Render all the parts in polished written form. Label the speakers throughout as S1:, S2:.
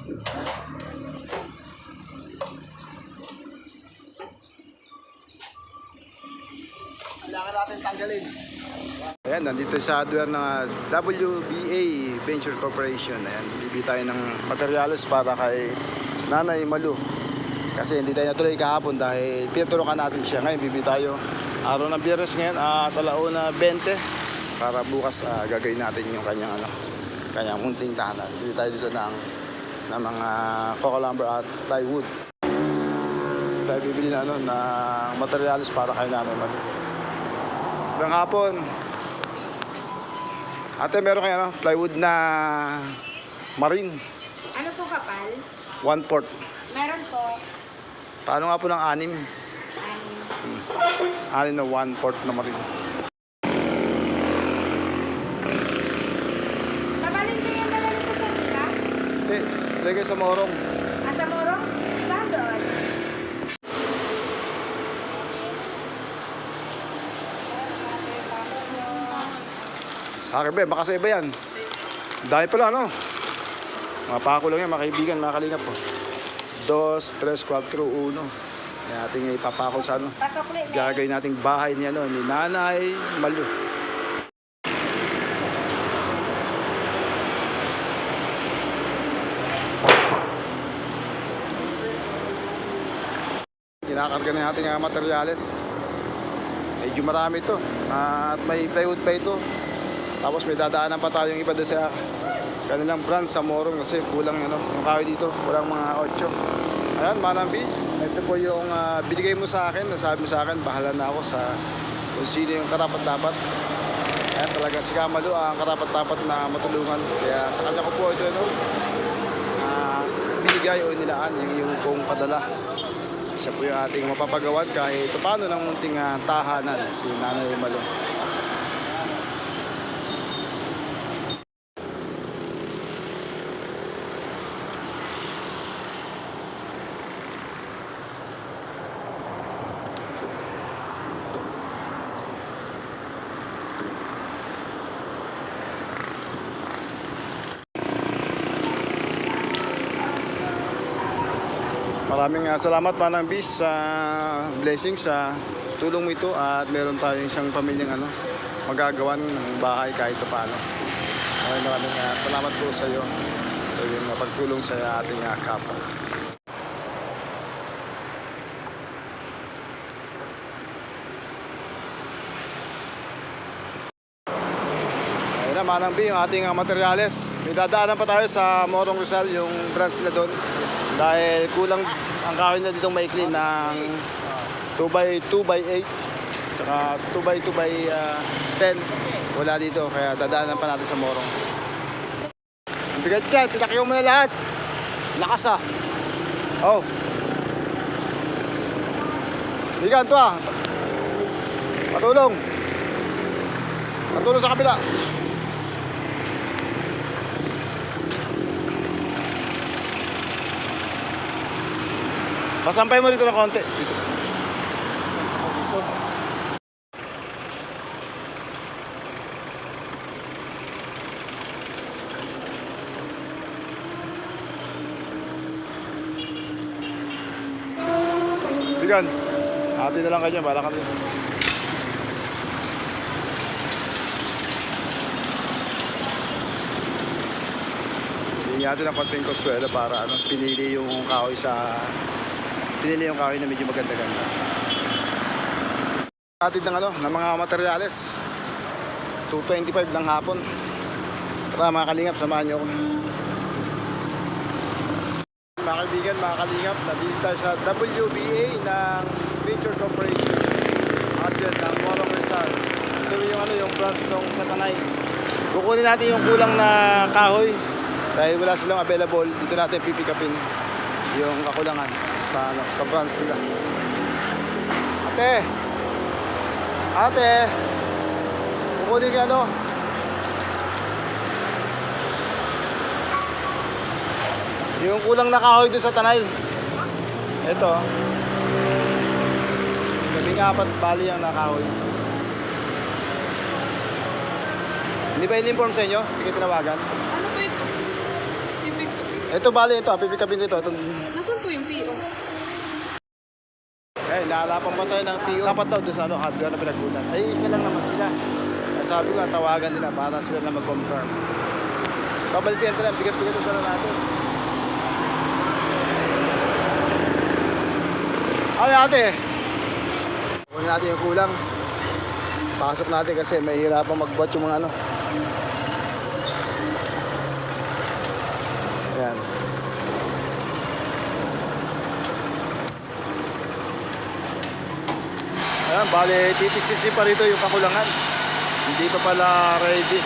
S1: Kailangan natin tanggalin. Ayan, nandito sa hardware ng WBA Venture Corporation. Ayan, bibili tayo ng materyales para kay Nanay Malu. Kasi hindi tayo natuloy kahapon dahil pinaturukan natin siya. Ngayon, bibili tayo araw ng Biyernes ngayon at alauna 20 para bukas gagawin natin yung kanyang munting tahanan. Bibili tayo dito ng mga coco lumber at plywood. Tayo bibili na ng materyales para kay Nanay Malu. Hanggang hapon. Ate, meron kayo plywood na marine.
S2: Ano po kapal?
S1: 1/4.
S2: Meron po.
S1: Paano nga po ng 6? 6 na 1/4 na marine.
S2: Sa Balintay ang dala nito sa Mika?
S1: Lagay sa morong.
S2: Sa Morong? Saan doon?
S1: Sa akin ba, baka sa iba yan. Dahil pala ano. Mga pako lang yan, mga kaibigan, mga kalingap po. 2, 3, 4, 1. Yan ating ipapako sa ano. Gagawin nating bahay ni Nanay Malu. Kinakarga na natin ang materyales. Medyo marami ito. At may plywood pa ito. Tapos may dadaanan pa tayong iba doon sa kanilang branch sa Morong kasi kulang yung kahoy dito, kulang mga 8. Ayan, Manambi, ito po yung binigay mo sa akin, nasabi mo sa akin, bahala na ako sa kung sino yung karapat-dapat. Ayan, talaga si Kamalu ang karapat-dapat na matulungan. Kaya sa kanya ko po ito binigay o nilaan yung pong padala. Siya po yung ating mapapagawan kahit paano ng munting tahanan, si Nanay Malu. Maraming salamat Manang Bis sa blessing sa tulong mo ito at meron tayong isang pamilyang magagawan ng bahay kahit paano. Maraming salamat po sa iyo sa iyong pagtulong sa ating kapwa. Ayun na Manang B, yung ating materyales. May dadaanan pa tayo sa Morong Rizal, yung branch nila doon. Dahil kulang ang kahoy na ditong maikli ng 2x2x8 tsaka 2x2x10 wala dito, kaya dadaanan pa natin sa Morong. Bigat yan, pinakyaw mo na lahat. Lakas oh. Bigan to Patulong sa kabila. Pasampay mo dito na konti. Dito. Bigan. Hati na lang kayo, bala kami. Hindi natin ang konting konsuelo para pinili yung kahoy na medyo maganda-ganda. Atid ng ng mga materyales. 2:25 ng hapon. Tara mga kalingap, samahan niyo ako. Mga kaibigan, mga kalingap, nandito tayo sa WBA ng Venture Corporation. At yun, ng Morong Rizal. Ito yung branch ng sa Tanay. Kukunin natin yung kulang na kahoy. Dahil wala silang available, dito natin pipikapin yung kakulangan sa branch nila. Ate, kukunin ka yung kulang na kahoy dun sa Tanay. Ito 14 bali ang nakahoy. Hindi ba in-inform sa inyo? Hindi kayo tinawagan?
S2: Ano ba ito?
S1: Ito bali ito, pipikapin ko ito.
S2: Nasaan po yung PO?
S1: Eh, lalapan pa tayo ng PO. Dapat daw doon sa hardware na pinagkunan. Ay, isa lang naman sila. Kaya sabi ko, tawagan nila para sila na mag-confirm. Pabalitin ito lang, bigat-bigat ito na natin. Ay, ate. Kunin natin yung kulang. Pasok natin kasi may hirapang magbuhat yung mga ano. Ayan. Ayan, bali titis-tisin pa rito yung kakulangan. Hindi pa pala ready.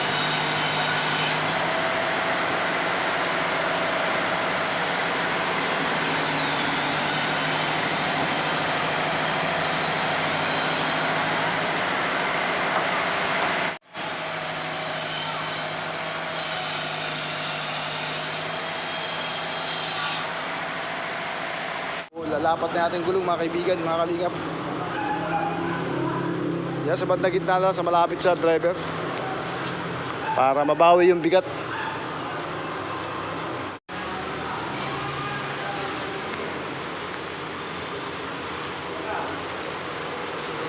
S1: Lalapat na natin gulong mga kaibigan, mga kalingap. Yan sa bandang gitna lang, sa malapit sa driver. Para mabawi yung bigat.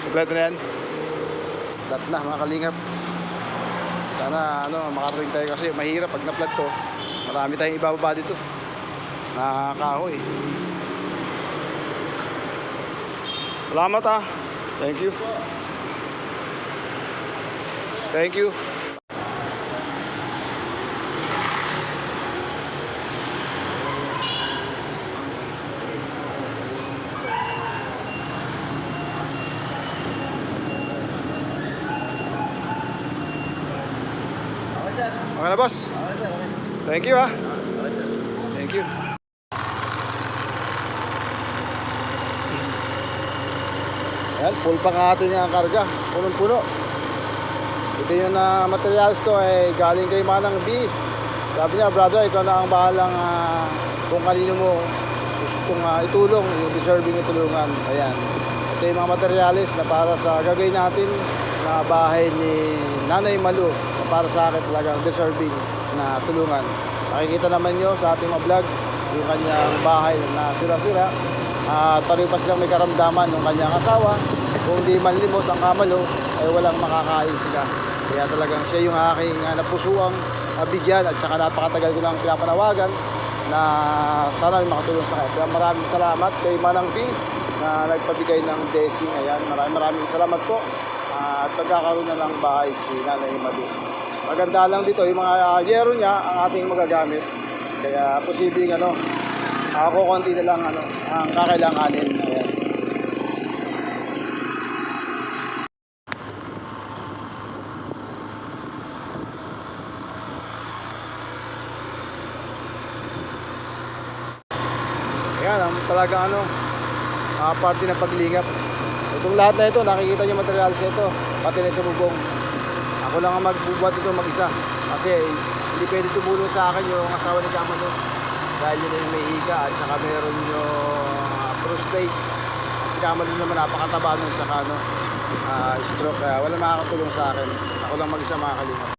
S1: Kompleto na yan. Flat na mga kalingap. Sana makarating tayo kasi mahirap pag na-flat to. Marami tayong ibababa dito. Nakakahoy. Salamat ah. Thank you. Thank you.
S3: Okay, sir.
S1: Okay na boss.
S3: Okay, sir. Okay.
S1: Thank you ah.
S3: Okay, sir.
S1: Thank you. Ayan, full pa nga atin yung karga. Punong-puno. Ito yung materials to ay galing kay Manang B. Sabi niya, brother, ikaw na ang bahalang kung kanino mo gustong itulong, yung deserving itulungan. Ayan. Ito yung mga materials na para sa gagawin natin na bahay ni Nanay Malu. Na para sa akin talagang deserving na tulungan. Makikita naman nyo sa ating mga vlog yung kanyang bahay na sira-sira. Tuloy pa silang may karamdaman ng kanyang asawa. Kung di manlimos ang kamalo ay walang makakain sila. Kaya talagang siya yung aking napusuang bigyan at saka napakatagal ko nang pinapanawagan na sana may makatulong sa kanya. Kaya maraming salamat kay Manang B na nagpabigay ng blessing. Ayan, maraming salamat po. At pagkakaroon na lang bahay si Nanay Malu. Maganda lang dito yung mga yero niya ang ating magagamit. Kaya posibleng ako konti na lang ang kakailanganin. Ayan. Ayan, ang talagang parte ng paglingap. Itong lahat na ito, nakikita niyo materials ito, pati na sa bubong. Ako lang ang magbubuhat ito mag-isa. Kasi hindi pwede tumulong sa akin yung asawa ni Kamano. Dahil yun ay may higa at saka meron yung prostate. At si Kamano naman napakataba nun, saka stroke. Kaya wala makakatulong sa akin. Ako lang mag-isa makakalingap.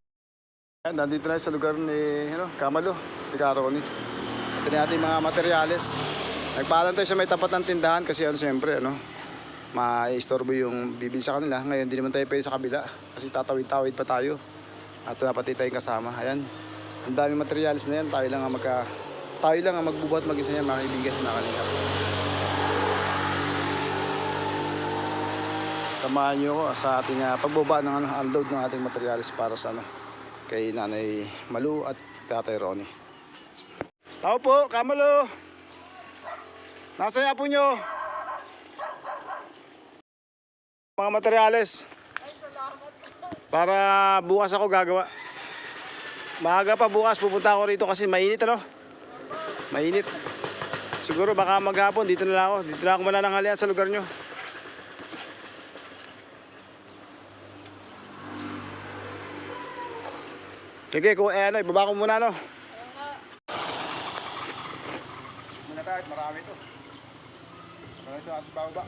S1: Ayan, nandito na sa lugar ni Kamalo, ni Karoni. Ito na natin mga materyales. Nagpaalam tayo sa may tapat ng tindahan kasi siyempre ma-istorbo yung bibili sa kanila. Ngayon hindi naman tayo pwede sa kabila kasi tatawid-tawid pa tayo at dapat tayong kasama. Ayan, ang daming materials na yan. Tayo lang ang magbubuhat mag-isa niya, mga kaibigan, mga kalingap. Samahan nyo ko sa ating pagbaba ng unload ng ating materials para sa kay Nanay Malu at Tatay Ronnie. Tao po, Kamalo. Nasaan niya po nyo? Mga materyales. Para bukas ako gagawa. Maaga pa bukas pupunta ako rito kasi mainit Mainit. Siguro baka maghapon dito na lang ako. Dito na ako manananghalian sa lugar nyo. Sige, ibaba ko muna Muna tayo, marami ito. Marami ito at bababa.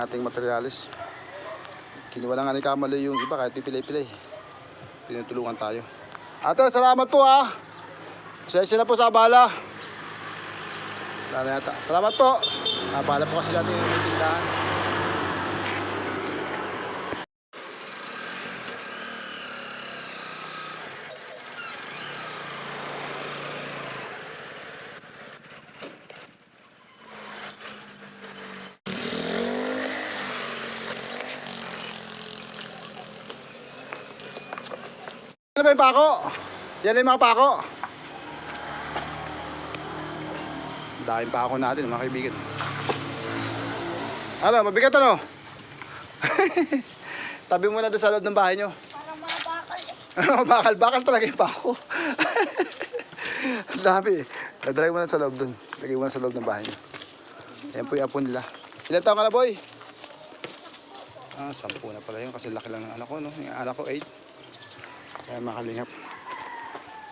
S1: ating materyales. Kinuha lang nga ni Kamaloy yung iba kahit pipilay-pilay. Tinutulungan tayo. Ate, salamat po ha. Pasensya na po sa abala. Wala na yata. Salamat po. Abala po kasi natin yung tindahan. Ano ba yung pako? Yan na yung mga pako. Daming pako natin mga kaibigan. Ano, mabigat ano? Tabi mo na doon sa loob ng bahay nyo.
S2: Parang mga bakal eh.
S1: Bakal talaga yung pako. Ang dami. Nadalay mo na sa loob doon. Lagay mo na sa loob ng bahay nyo. Ayan po yung apo nila. Ilan taon ka na, boy? 10 na pala yun kasi laki lang ng anak ko, no? Yung anak ko 8. Kaya makalingap.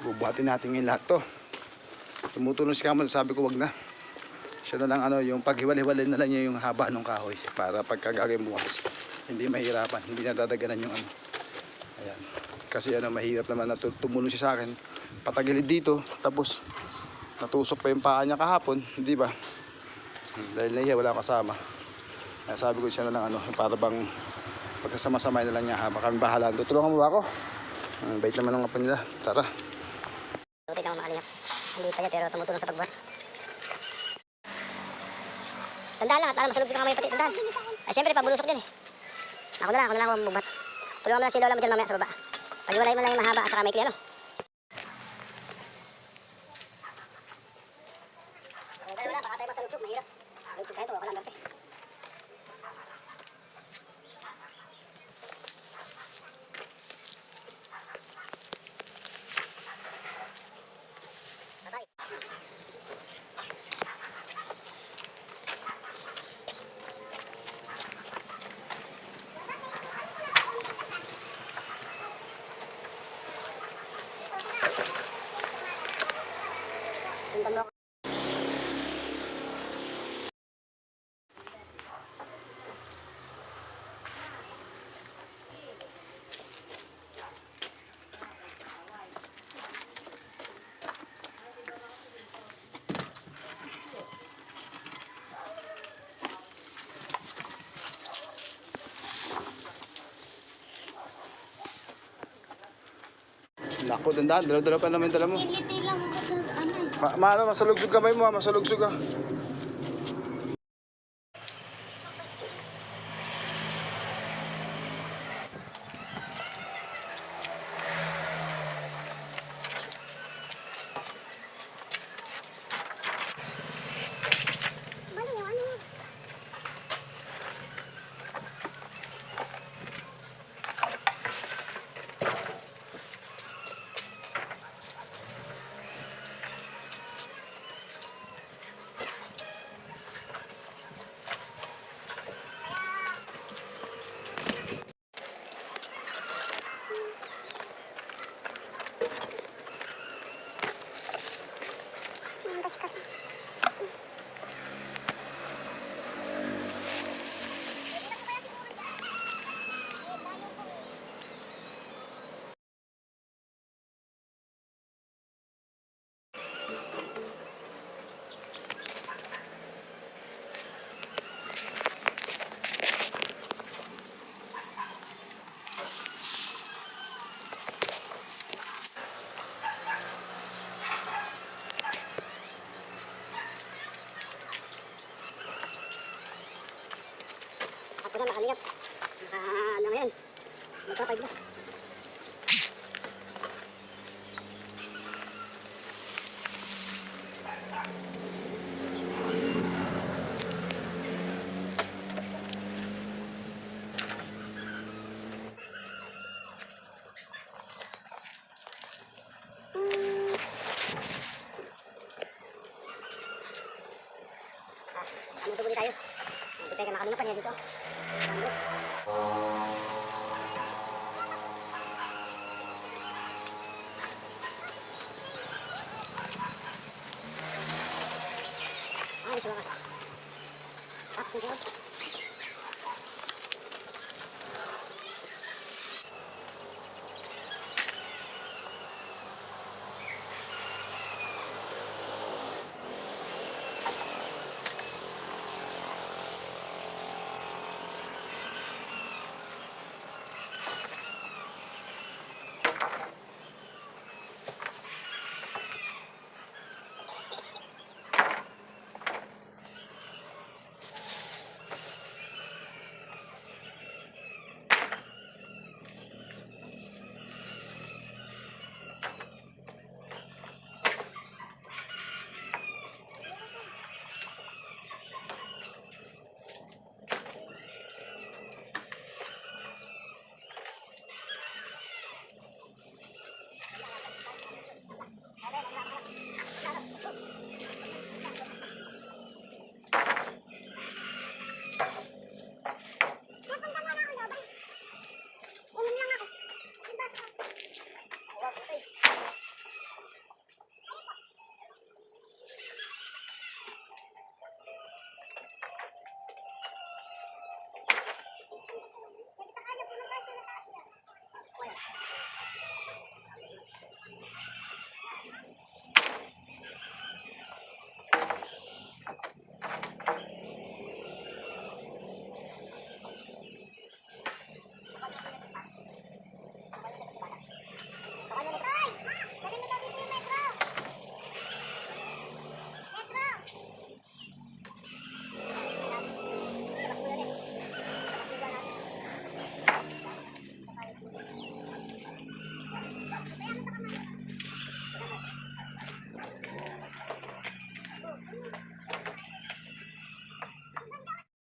S1: Bubuhatin natin ngayon lahat to. Tumutulong si Kamal, sabi ko wag na. Siya na lang yung paghiwalay-hiwalay na lang niya yung haba ng kahoy para pagkagagawin bukas hindi mahirapan, hindi nadadaganan yung ayan. Kasi mahirap naman na tumulong siya sa akin. Patagilid dito, tapos natusok pa yung paa niya kahapon, di ba? Dahil nahiya, wala kasama. Kaya sabi ko siya na lang para bang pagkasama-samay na lang niya haba kami bahala. Tutulungan mo ba ako? Bait naman ng mga nila. Tara.
S3: Buti kang makalingap. Hindi pa niya pero tumutulong sa pagbuhat. Tandaan lang at alam, masulog sa kamay pati. Tandaan. Ay siyempre, pagbulusok din eh. Ako na lang ako magbuhat. Tulungan mo lang si Lola mo dyan mamaya sa baba. Pag-iwalay mo lang yung mahaba at saka may kli Wala, baka tayo masalugsog, mahirap. Lugsog tayo ito, wala lang garte. Sundan mo.
S1: Naku, dandan, dalaw-dalaw pa naman yung dala mo.
S2: Hindi lang kasi ano eh.
S1: Masalugsog kamay mo, masalugsog ka. Ako na nakalingap. Ano yan? Magpapag na. Ano tuloy tayo? Hindi tayo makalingap niya dito. Ay, sa wakas. Sinjod.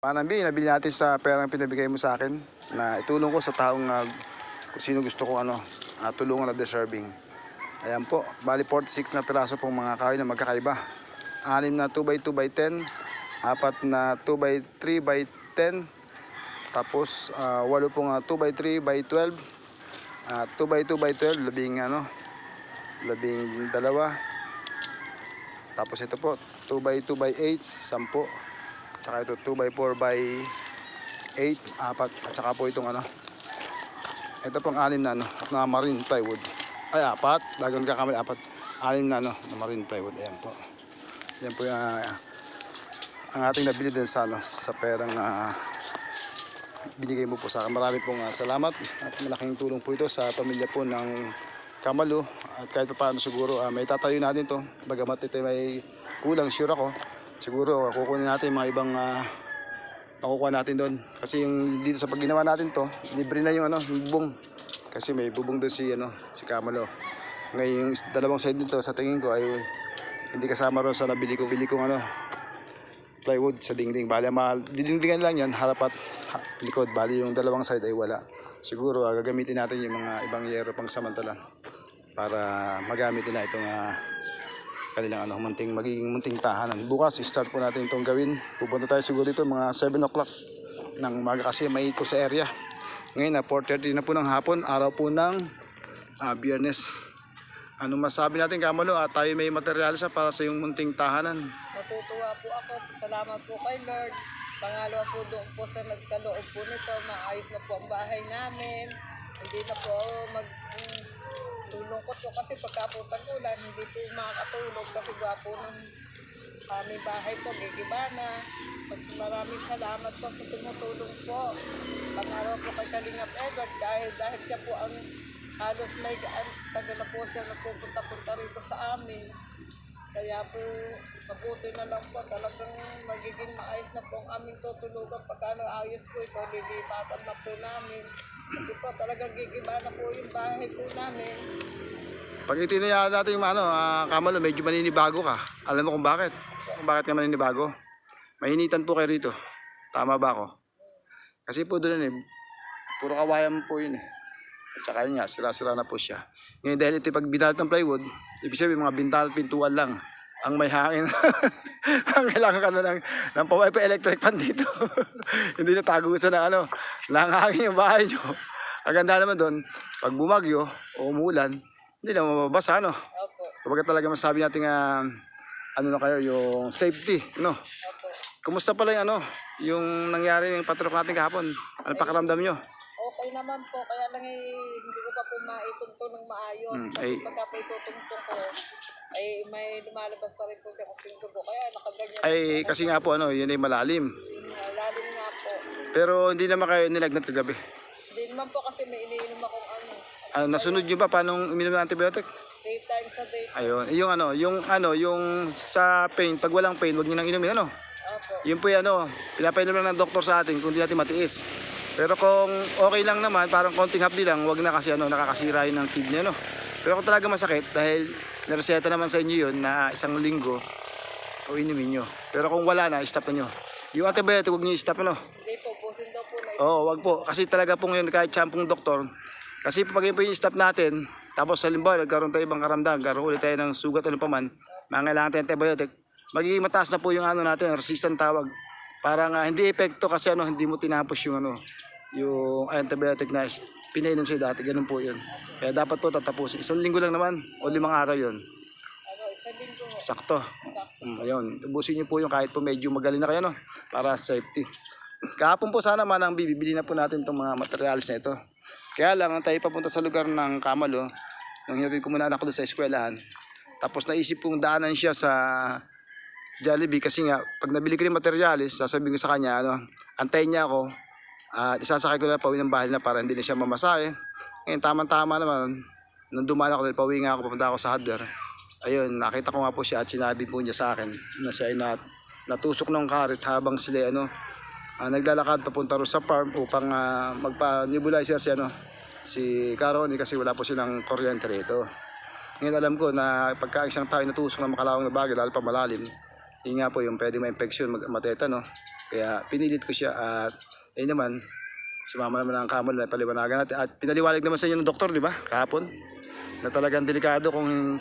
S1: Panambi, nabili natin sa perang pinabigay mo sa akin na itulong ko sa taong kung sino gusto ko tulungan na deserving. Ayan po, bali 46 na piraso pong mga kahoy na magkakaiba. 6 na 2x2x10, 4 na 2x3x10, tapos 8 pong 2x3x12, 2x2x12, labing dalawa. Tapos ito po, 2x2x8, 10. Tsaka ito 2x4x8, 4. At saka po itong ito pong 6 na marine plywood. Ay 4, bago nagkakamali 4. 6 na na marine plywood. Ayan po. Yan po yung ang ating nabili din sa perang binigay mo po sa akin. Marami pong salamat at malaking tulong po ito sa pamilya po ng Kamalo. At kahit pa paano siguro may tatayo natin to. Bagamat ito may kulang, sure ako. Siguro kukunin natin mga ibang makukuha natin doon. Kasi yung dito sa pag ginawa natin to, libre na yung yung bubong. Kasi may bubong doon si Kamalo. Ngayon yung dalawang side nito sa tingin ko ay hindi kasama ron sa nabili kong plywood sa dingding. Bali didingdingan lang yan, harap at likod. Bali yung dalawang side ay wala. Siguro gagamitin natin yung mga ibang yero pang samantala para magamit nila itong kanilang magiging munting tahanan. Bukas start po natin itong gawin. Pupunta tayo siguro dito mga 7 o'clock ng umaga kasi may iko sa area. Ngayon 4:30 na po ng hapon, araw po ng Biyernes. Ano masabi natin, Kamalo, tayo may materyales para sa iyong munting tahanan.
S2: Natutuwa po ako. Salamat po kay Lord. Pangalawa po doon po sa nagkaloob po nito. Maayos na po ang bahay namin. Hindi na po ako tulungkot po kasi pagka po tag-ulan, hindi po makakatulog kasi gwapo ng aming bahay po, gigiba na. Mas maraming salamat po sa tumutulong po. Pangaraw po kay Kalingap Edward dahil siya po ang halos may taga na po siya nagpupunta-punta rito sa amin. Kaya po mabuti na lang po, talagang magiging maayos na po ang aming tutulugan. Pagka naayos po ito, lilipatan na po namin. Kasi po talagang gigiba na po yung bahay po namin.
S1: Pag itinayaan natin yung Kamalo, medyo maninibago ka. Alam mo kung bakit? Kung bakit ka maninibago? Mahinitan po kayo rito. Tama ba ako? Kasi po doon puro kawayan po yun At saka yun nga, sira-sira na po siya. Ngayon dahil ito pag binalot ng plywood, ibig sabihin mga bintal pintuan lang ang may hangin. Ang kailangan ka na ng electric fan dito. Hindi na tagusan ng hangin yung bahay nyo. Ang ganda naman doon, pag bumagyo o umulan, hindi na mababasa
S2: Opo.
S1: Kapag talaga masabi natin na kayo, yung safety,
S2: Opo.
S1: Kumusta pala yung nangyari ng patrok natin kahapon? Ano pakiramdam nyo?
S2: Okay naman po, kaya lang hindi ko pa po maitungtong ng maayos. Kasi pagka po itutungtong ko, ay may lumalabas pa rin po siya kung dugo. Kaya nakaganyan.
S1: Kasi nga po, yun ay malalim.
S2: Lalim nga po.
S1: Pero hindi naman kayo nilagnat kagabi.
S2: Hindi naman po kasi may iniinom akong
S1: Nasunod nyo ba paano uminom ng antibiotic?
S2: 3 times a day.
S1: Ayun, yung sa pain, pag walang pain, wag niyo nang inumin,
S2: Opo.
S1: Yun po pinapainom lang ng doktor sa atin kung di natin matiis. Pero kung okay lang naman, parang konting hapdi lang, wag na kasi nakakasira yun ng kidney, Pero kung talaga masakit, dahil nareseta naman sa inyo yun na 1 linggo, o inumin nyo. Pero kung wala na, stop na nyo. Yung antibiotic, wag nyo i-stop,
S2: Hindi po, busin daw po na
S1: Oo, wag po. Kasi talaga pong yun, kahit sampung doktor, kasi pag yun po yung stop natin, tapos halimbawa, nagkaroon tayo ibang karamdaman, nagkaroon ulit tayo ng sugat o pa man, mangailangan tayo antibiotic, magiging mataas na po yung natin, resistant tawag. Parang hindi epekto kasi hindi mo tinapos yung antibiotic na pinainom sa'yo dati, ganun po yun. Kaya dapat po tatapusin. 1 linggo lang naman, o 5 araw yun.
S2: 1 linggo.
S1: Sakto. Ayun, ubusin nyo po yung kahit po medyo magaling na kayo, para safety. Kahapon po sana manang bibili na po natin itong mga materials na ito. Kaya lang, tayo papunta sa lugar ng Kamalo, nang hinatid ko muna anak ko doon sa eskwelahan. Tapos naisip kong daanan siya sa Jollibee kasi nga, pag nabili ko yung materials, sasabihin ko sa kanya, antayin niya ako, at isasakay ko na pauwi ng bahay na para hindi na siya mamasahe. Ngayon, tama-tama naman, nung dumaan ako, pauwi nga ako, papunta ako sa hardware. Ayun, nakita ko nga po siya at sinabi po niya sa akin na siya ay natusok ng karit habang sila naglalakad papunta ro sa farm upang magpa-nebulizer si Caroni kasi wala po silang kuryente rito. Ngayon alam ko na pagka isang tao natusok ng makalawang na bagay, lalo pa malalim, yun nga po yung pwede ma-infection, matetano. Kaya pinilit ko siya at ayun naman, sumama naman ang Kamalo na paliwanagan natin. At pinaliwanag naman sa inyo ng doktor, di ba? Kahapon. Na talagang delikado kung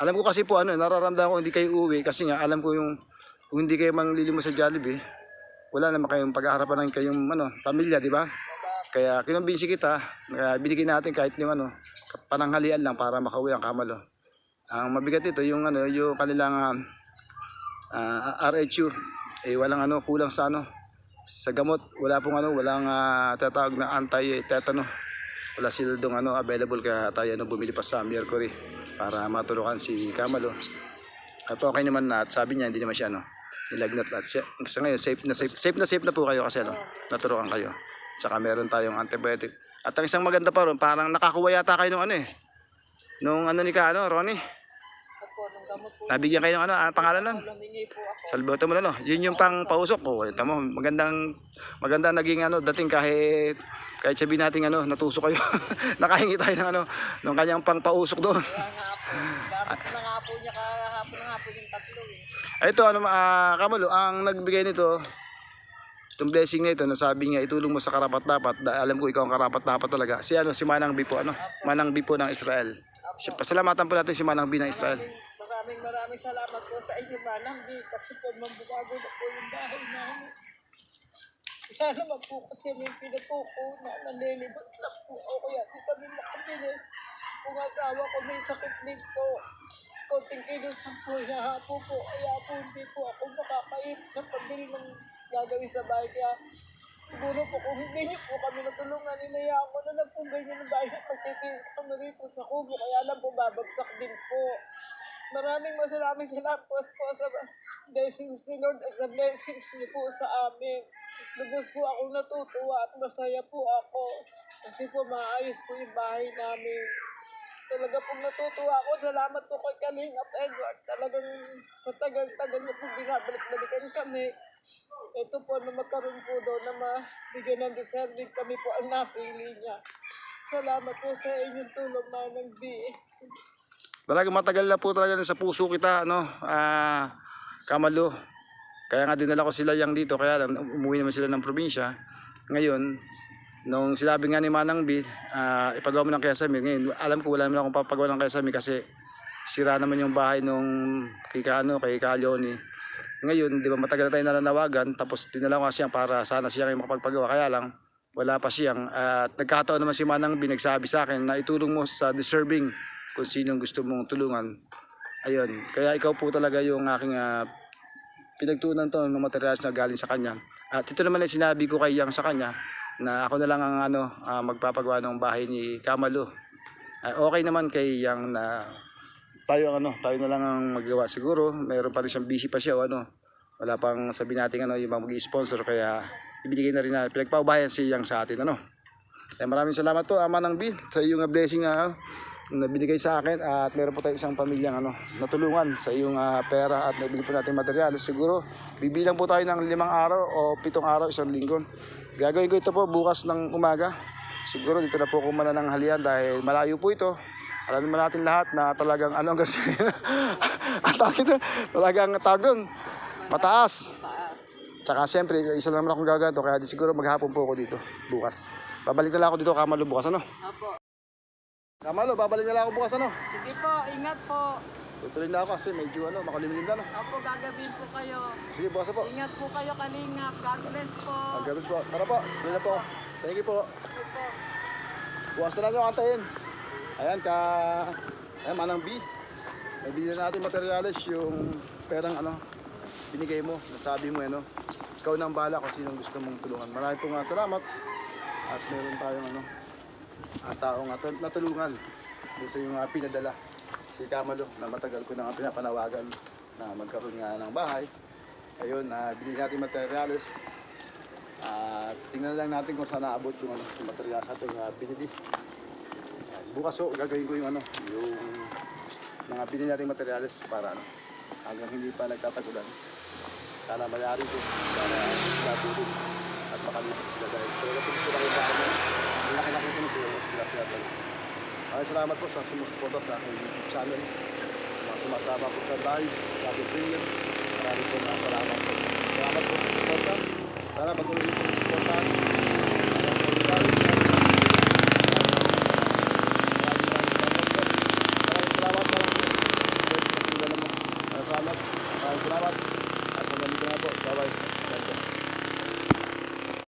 S1: alam ko kasi po nararamdaman ko hindi kayo uuwi kasi nga alam ko yung kung hindi kayo manglilimos sa Jollibee, wala naman kayong pag-aarapan ng kayong pamilya, di ba? Kaya kinumbinsi kita, binigyan natin kahit yung pananghalian lang para makauwi ang Kamalo. Ang mabigat ito yung yung kanilang RHU walang kulang sa sa gamot, wala pong walang tatawag na anti-tetano. Wala sila dong available kaya tayo bumili pa sa Mercury para matulungan si Kamalo. At okay naman na at sabi niya hindi naman siya nilagnat at sa ngayon safe na po kayo kasi naturukan kayo. Saka meron tayong antibiotic. At ang isang maganda pa ron, parang nakakuha yata kayo nung nung ni Ronnie. Nabigyan kayo ng pangalan nun? Salbutamol Yun yung pang pausok ko. Tamo, magandang naging dating kahit sabihin natin natusok kayo. Nakahingi tayo ng ng kanyang pang pausok doon.
S2: Gamit na nga po niya kahapon yung tatlo
S1: Ito Kamalo, ang nagbigay nito, itong blessing na ito, nasabi niya itulong mo sa karapat-dapat. Alam ko ikaw ang karapat-dapat talaga. Si Manang B po Manang B po ng Israel. Pasalamatan po natin si Manang B ng Israel.
S2: Maraming salamat po sa inyo, Manang B, kasi po mambubago na po yung bahay namin. Kaya naman po kasi may pinatukunan, nanlilibot lang po ako, kaya di kami makabili. Kung asawa ko may sakit din po, konting kilos lang po, nahapo po, kaya po hindi po ako makakait na pambili ng gagawin sa bahay. Kaya siguro po kung hindi niyo po kami natulungan, inayaan ko na lang po ganyan ng bahay na pagtitiis kami rito sa kubo, kaya lang po babagsak din po. Maraming salamat po sa blessings ni Lord at sa blessings niyo po sa amin. Lubos po akong natutuwa at masaya po ako kasi po maayos po yung bahay namin. Talaga pong natutuwa ako. Salamat po kay Kalingap Edward. Talagang sa tagal-tagal na po binabalik-balikan kami. Ito po na magkaroon po doon na mabigyan ng deserving kami po ang napili niya. Salamat po sa inyong tulong, Manang B.
S1: Talagang matagal na po talaga sa puso kita Kamalo. Kaya nga dinala ko sila dito, kaya lang umuwi naman sila ng probinsya. Ngayon, nung sinabi nga ni Manang B, ipagawa mo ng Quezon. Ngayon, alam ko wala naman akong papagawa ng Quezon kasi sira naman yung bahay nung kay Leonie. Ngayon, di ba matagal na tayo nananawagan, tapos dinala ko siya para sana siya kayo makapagpagawa. Kaya lang, wala pa siyang. At nagkataon naman si Manang B, nagsabi sa akin na itulong mo sa deserving kung sinong gusto mong tulungan. Ayun, kaya ikaw po talaga yung aking pinagtuunan to ng materials na galing sa kanya. At ito naman ay sinabi ko kay sa kanya na ako na lang ang magpapagawa ng bahay ni Kamalo. Okay naman kay na tayo tayo na lang ang maggawa siguro. Mayroon pa rin siyang busy pa siya wala pang sabi natin yung mag-i-sponsor kaya ibigay na rin na pinagpaubayan si sa atin maraming salamat po Manang B sa iyong blessing na binigay sa akin at meron po tayong isang pamilyang natulungan sa iyong pera at nabili po natin materyales. Siguro bibilang po tayo ng 5 araw o 7 araw, isang linggo. Gagawin ko ito po bukas ng umaga. Siguro dito na po ako manananghalian dahil malayo po ito. Alam naman natin lahat na talagang kasi talagang tawag doon mataas. Tsaka siyempre isa lang naman akong gagato kaya siguro maghapon po ako dito bukas. Babalik na lang ako dito Kamalo bukas
S2: Opo.
S1: Kamalo, babalik na lang ako bukas
S2: Sige po, ingat po.
S1: Tutuloy na ako kasi medyo makulimlim na
S2: Opo, gagawin po kayo.
S1: Sige bukas na po.
S2: Ingat po kayo, Kalingap. God bless po.
S1: God bless po. Tara po, tuloy na po. Thank you po.
S2: Opo.
S1: Bukas na lang yung antayin. Ayan Manang B. Nabili na natin materyales yung perang binigay mo. Nasabi mo ikaw nang bahala kung sinong gusto mong tulungan. Maraming po nga salamat. At meron tayong taong natulungan doon sa yung pinadala si Kamalo na matagal ko na pinapanawagan na magkaroon nga ng bahay. Ayun, bilhin natin materyales at tingnan lang natin kung saan naabot yung materyales natin binili. Bukas gagawin ko yung mga binili natin materyales para hanggang hindi pa nagtatagulan. Sana mayari ko para sila tulong at makalipit sila dahil talaga kung sila kayo sa akin laki-laki ko sila talaga. Maraming salamat po sa sumusuporta sa aking YouTube channel. mga sumasama po sa live, sa ating prayer. Maraming po na salamat po. Salamat po sa suporta. Sana patuloy po sa suporta. Ayan po,